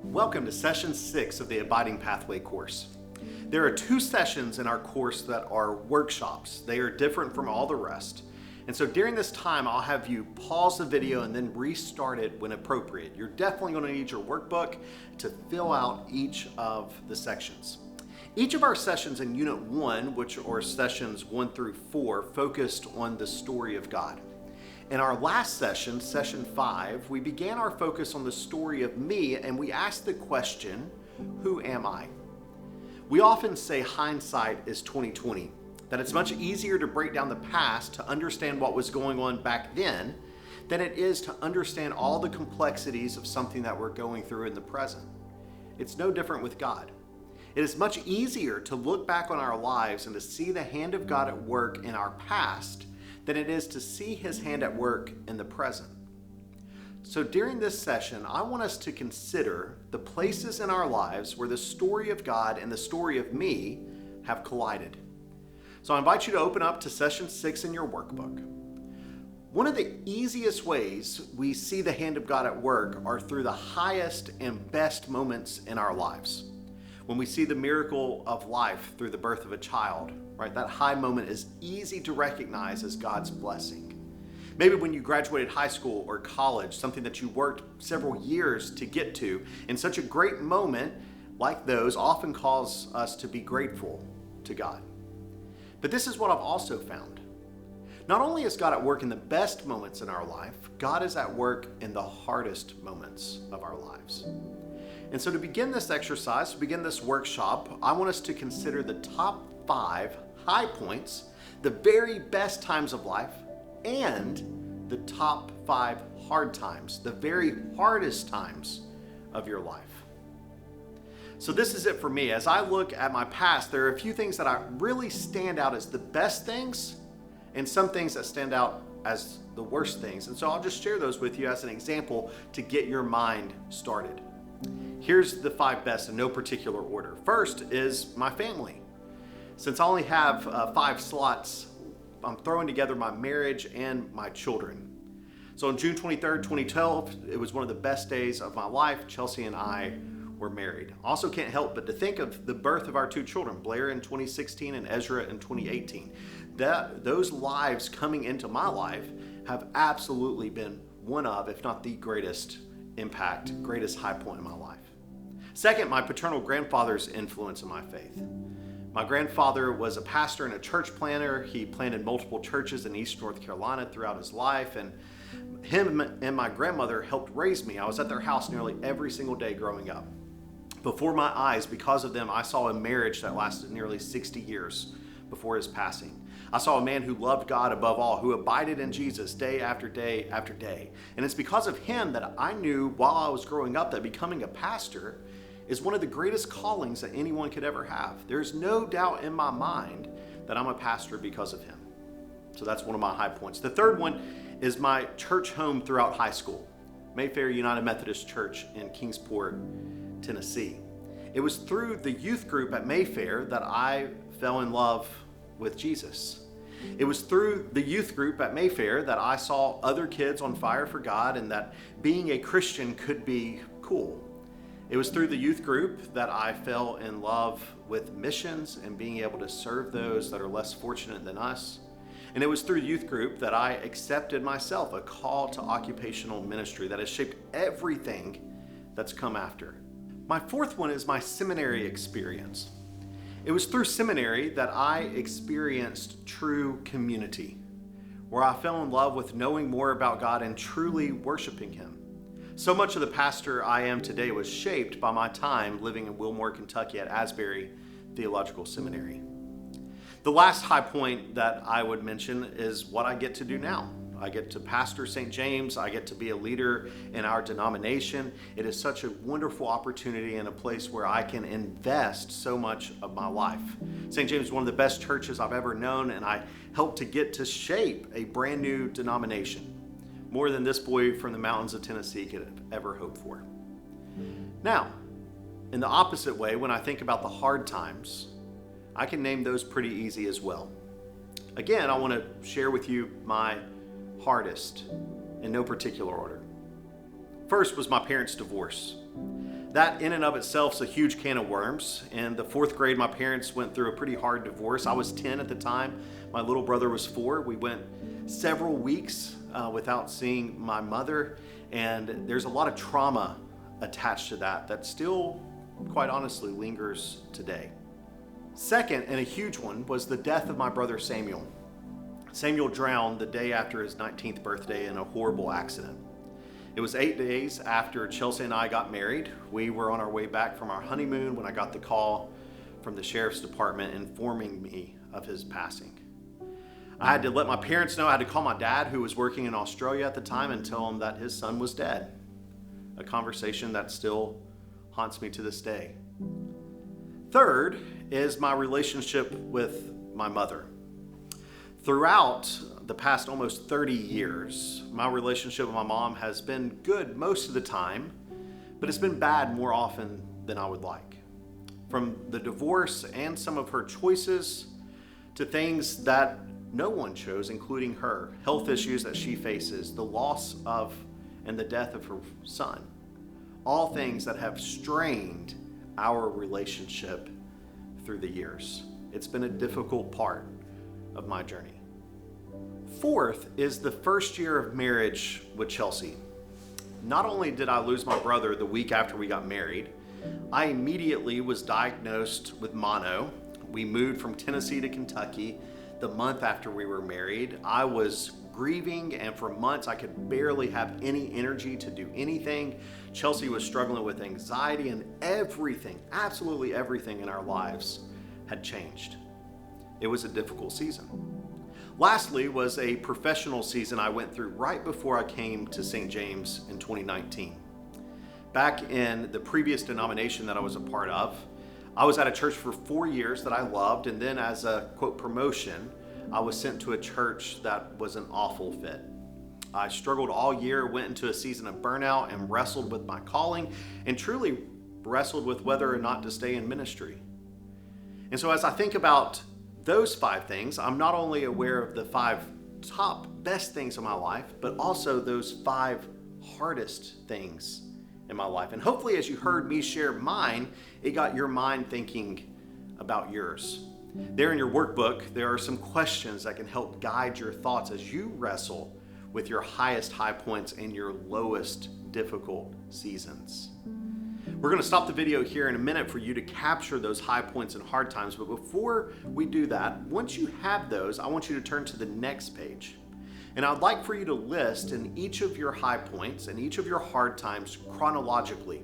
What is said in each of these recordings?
Welcome to Session 6 of the Abiding Pathway course. There are 2 sessions in our course that are workshops. They are different from all the rest. And so during this time, I'll have you pause the video and then restart it when appropriate. You're definitely going to need your workbook to fill out each of the sections. Each of our sessions in Unit 1, which are sessions 1 through 4, focused on the story of God. In our last session, Session 5, we began our focus on the story of me, and we asked the question, who am I? We often say hindsight is 20/20, that it's much easier to break down the past to understand what was going on back then than it is to understand all the complexities of something that we're going through in the present. It's no different with God. It is much easier to look back on our lives and to see the hand of God at work in our past than it is to see his hand at work in the present. So during this session, I want us to consider the places in our lives where the story of God and the story of me have collided. So I invite you to open up to Session 6 in your workbook. One of the easiest ways we see the hand of God at work are through the highest and best moments in our lives. When we see the miracle of life through the birth of a child, right? That high moment is easy to recognize as God's blessing. Maybe when you graduated high school or college, something that you worked several years to get to, and such a great moment like those often cause us to be grateful to God. But this is what I've also found. Not only is God at work in the best moments in our life, God is at work in the hardest moments of our lives. And so to begin this exercise, to begin this workshop, I want us to consider the top 5 high points, the very best times of life, and the top 5 hard times, the very hardest times of your life. So this is it for me. As I look at my past, there are a few things that really stand out as the best things and some things that stand out as the worst things. And so I'll just share those with you as an example to get your mind started. Here's the 5 best in no particular order. First is my family. Since I only have 5 slots, I'm throwing together my marriage and my children. So on June 23rd, 2012, it was one of the best days of my life. Chelsea and I were married. Also can't help but to think of the birth of our 2 children, Blair in 2016 and Ezra in 2018. Those lives coming into my life have absolutely been one of, if not the greatest impact, greatest high point in my life. Second, my paternal grandfather's influence in my faith. My grandfather was a pastor and a church planter. He planted multiple churches in East North Carolina throughout his life, and him and my grandmother helped raise me. I was at their house nearly every single day growing up. Before my eyes, because of them, I saw a marriage that lasted nearly 60 years before his passing. I saw a man who loved God above all, who abided in Jesus day after day after day. And it's because of him that I knew while I was growing up that becoming a pastor is one of the greatest callings that anyone could ever have. There's no doubt in my mind that I'm a pastor because of him. So that's one of my high points. The third one is my church home throughout high school, Mayfair United Methodist Church in Kingsport, Tennessee. It was through the youth group at Mayfair that I fell in love with Jesus. It was through the youth group at Mayfair that I saw other kids on fire for God and that being a Christian could be cool. It was through the youth group that I fell in love with missions and being able to serve those that are less fortunate than us. And it was through youth group that I accepted myself a call to occupational ministry that has shaped everything that's come after. My fourth one is my seminary experience. It was through seminary that I experienced true community, where I fell in love with knowing more about God and truly worshiping him. So much of the pastor I am today was shaped by my time living in Wilmore, Kentucky at Asbury Theological Seminary. The last high point that I would mention is what I get to do now. I get to pastor St. James. I get to be a leader in our denomination. It is such a wonderful opportunity and a place where I can invest so much of my life. St. James is one of the best churches I've ever known, and I helped to get to shape a brand new denomination, more than this boy from the mountains of Tennessee could have ever hoped for. Now, in the opposite way, when I think about the hard times, I can name those pretty easy as well. Again, I want to share with you my hardest in no particular order. First was my parents' divorce. That in and of itself is a huge can of worms. In the fourth grade, my parents went through a pretty hard divorce. I was 10 at the time. My little brother was 4. We went several weeks without seeing my mother, and there's a lot of trauma attached to that still, quite honestly, lingers today. Second, and a huge one, was the death of my brother Samuel. Samuel drowned the day after his 19th birthday in a horrible accident. It was 8 days after Chelsea and I got married. We were on our way back from our honeymoon when I got the call from the sheriff's department informing me of his passing. I had to let my parents know. I had to call my dad, who was working in Australia at the time, and tell him that his son was dead. A conversation that still haunts me to this day. Third is my relationship with my mother. Throughout the past almost 30 years, my relationship with my mom has been good most of the time, but it's been bad more often than I would like. From the divorce and some of her choices to things that no one chose, including her, health issues that she faces, the loss of and the death of her son. All things that have strained our relationship through the years. It's been a difficult part of my journey. Fourth is the first year of marriage with Chelsea. Not only did I lose my brother the week after we got married, I immediately was diagnosed with mono. We moved from Tennessee to Kentucky the month after we were married. I was grieving, and for months I could barely have any energy to do anything. Chelsea was struggling with anxiety, and everything, absolutely everything in our lives had changed. It was a difficult season. Lastly was a professional season I went through right before I came to St. James in 2019. Back in the previous denomination that I was a part of, I was at a church for 4 years that I loved, and then as a, quote, promotion, I was sent to a church that was an awful fit. I struggled all year, went into a season of burnout, and wrestled with my calling, and truly wrestled with whether or not to stay in ministry. And so as I think about those 5 things, I'm not only aware of the 5 top best things in my life, but also those 5 hardest things in my life. And hopefully as you heard me share mine, it got your mind thinking about yours. There in your workbook, there are some questions that can help guide your thoughts as you wrestle with your highest high points and your lowest difficult seasons. We're going to stop the video here in a minute for you to capture those high points and hard times. But before we do that, once you have those, I want you to turn to the next page. And I'd like for you to list in each of your high points and each of your hard times chronologically.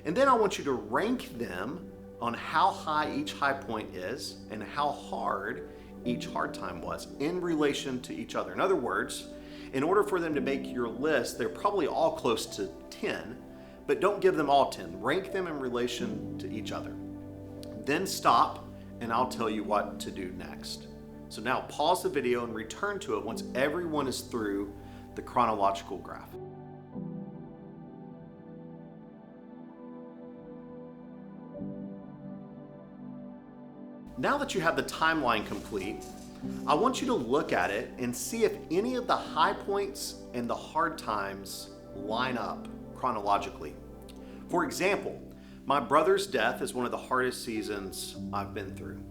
And then I want you to rank them on how high each high point is and how hard each hard time was in relation to each other. In other words, in order for them to make your list, they're probably all close to 10, but don't give them all 10. Rank them in relation to each other. Then stop, and I'll tell you what to do next. So now pause the video and return to it once everyone is through the chronological graph. Now that you have the timeline complete, I want you to look at it and see if any of the high points and the hard times line up chronologically. For example, my brother's death is one of the hardest seasons I've been through.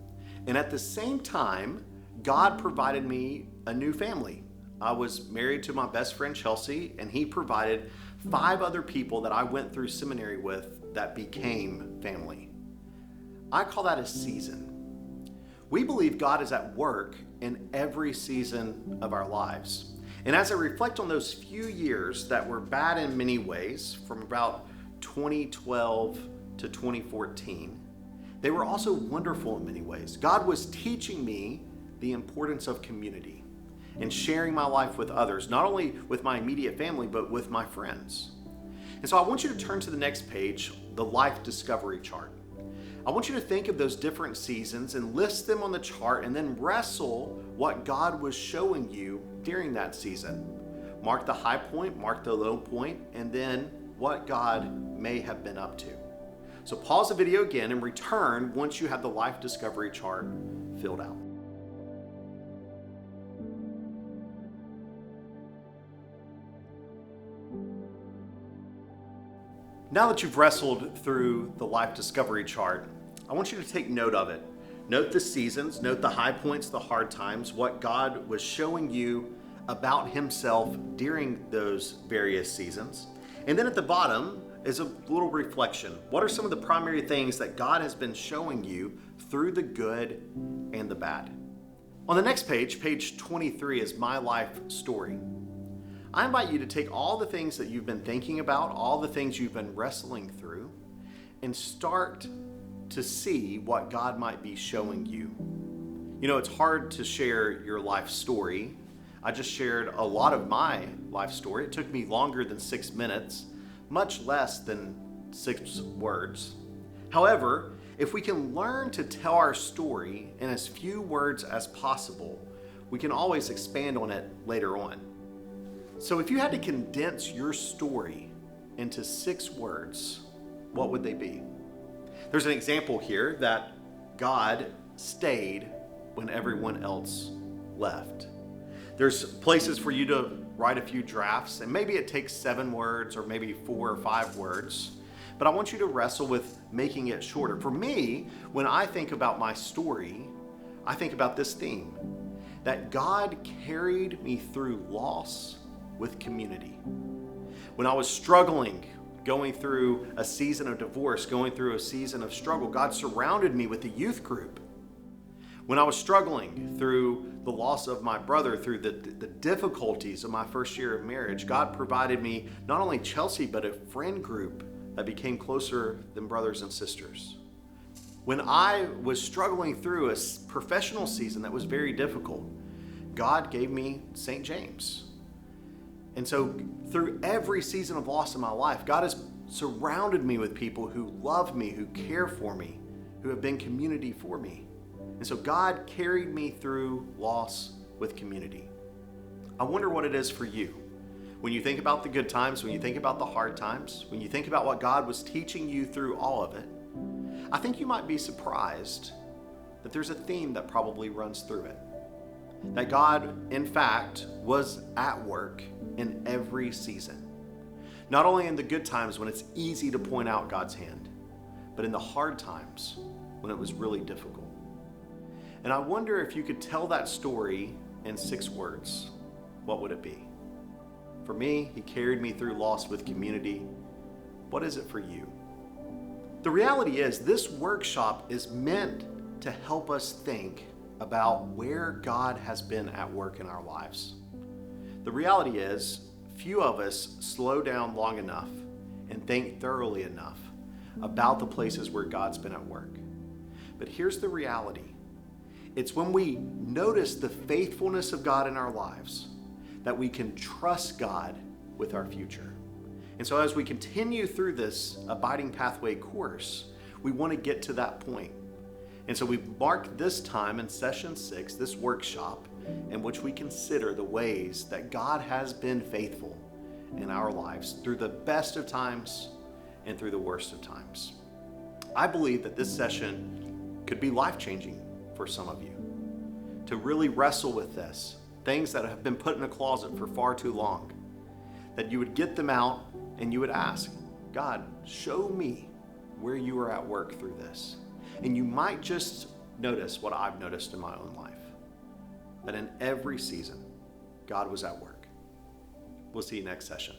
And at the same time, God provided me a new family. I was married to my best friend Chelsea, and he provided 5 other people that I went through seminary with that became family. I call that a season. We believe God is at work in every season of our lives. And as I reflect on those few years that were bad in many ways, from about 2012 to 2014, they were also wonderful in many ways. God was teaching me the importance of community and sharing my life with others, not only with my immediate family, but with my friends. And so I want you to turn to the next page, the life discovery chart. I want you to think of those different seasons and list them on the chart, and then wrestle what God was showing you during that season. Mark the high point, mark the low point, and then what God may have been up to. So pause the video again and return once you have the life discovery chart filled out. Now that you've wrestled through the life discovery chart, I want you to take note of it. Note the seasons, note the high points, the hard times, what God was showing you about himself during those various seasons. And then at the bottom is a little reflection. What are some of the primary things that God has been showing you through the good and the bad? On the next page, page 23, is my life story. I invite you to take all the things that you've been thinking about, all the things you've been wrestling through, and start to see what God might be showing you. You know, it's hard to share your life story. I just shared a lot of my life story. It took me longer than 6 minutes, much less than 6 words. However, if we can learn to tell our story in as few words as possible, we can always expand on it later on. So if you had to condense your story into 6 words, what would they be? There's an example here that God stayed when everyone else left. There's places for you to write a few drafts, and maybe it takes 7 words or maybe 4 or 5 words, but I want you to wrestle with making it shorter. For me, when I think about my story, I think about this theme, that God carried me through loss with community. When I was struggling, going through a season of divorce, going through a season of struggle, God surrounded me with a youth group. When I was struggling through the loss of my brother, through the difficulties of my first year of marriage, God provided me not only Chelsea, but a friend group that became closer than brothers and sisters. When I was struggling through a professional season that was very difficult, God gave me St. James. And so through every season of loss in my life, God has surrounded me with people who love me, who care for me, who have been community for me. And so God carried me through loss with community. I wonder what it is for you. When you think about the good times, when you think about the hard times, when you think about what God was teaching you through all of it, I think you might be surprised that there's a theme that probably runs through it. That God, in fact, was at work in every season. Not only in the good times when it's easy to point out God's hand, but in the hard times when it was really difficult. And I wonder if you could tell that story in 6 words, what would it be? For me, he carried me through loss with community. What is it for you? The reality is, this workshop is meant to help us think about where God has been at work in our lives. The reality is, few of us slow down long enough and think thoroughly enough about the places where God's been at work. But here's the reality. It's when we notice the faithfulness of God in our lives that we can trust God with our future. And so as we continue through this Abiding Pathway course, we want to get to that point. And so we've marked this time in session 6, this workshop, in which we consider the ways that God has been faithful in our lives through the best of times and through the worst of times. I believe that this session could be life-changing for some of you, to really wrestle with this, things that have been put in a closet for far too long, that you would get them out and you would ask, God, show me where you are at work through this. And you might just notice what I've noticed in my own life, that in every season, God was at work. We'll see you next session.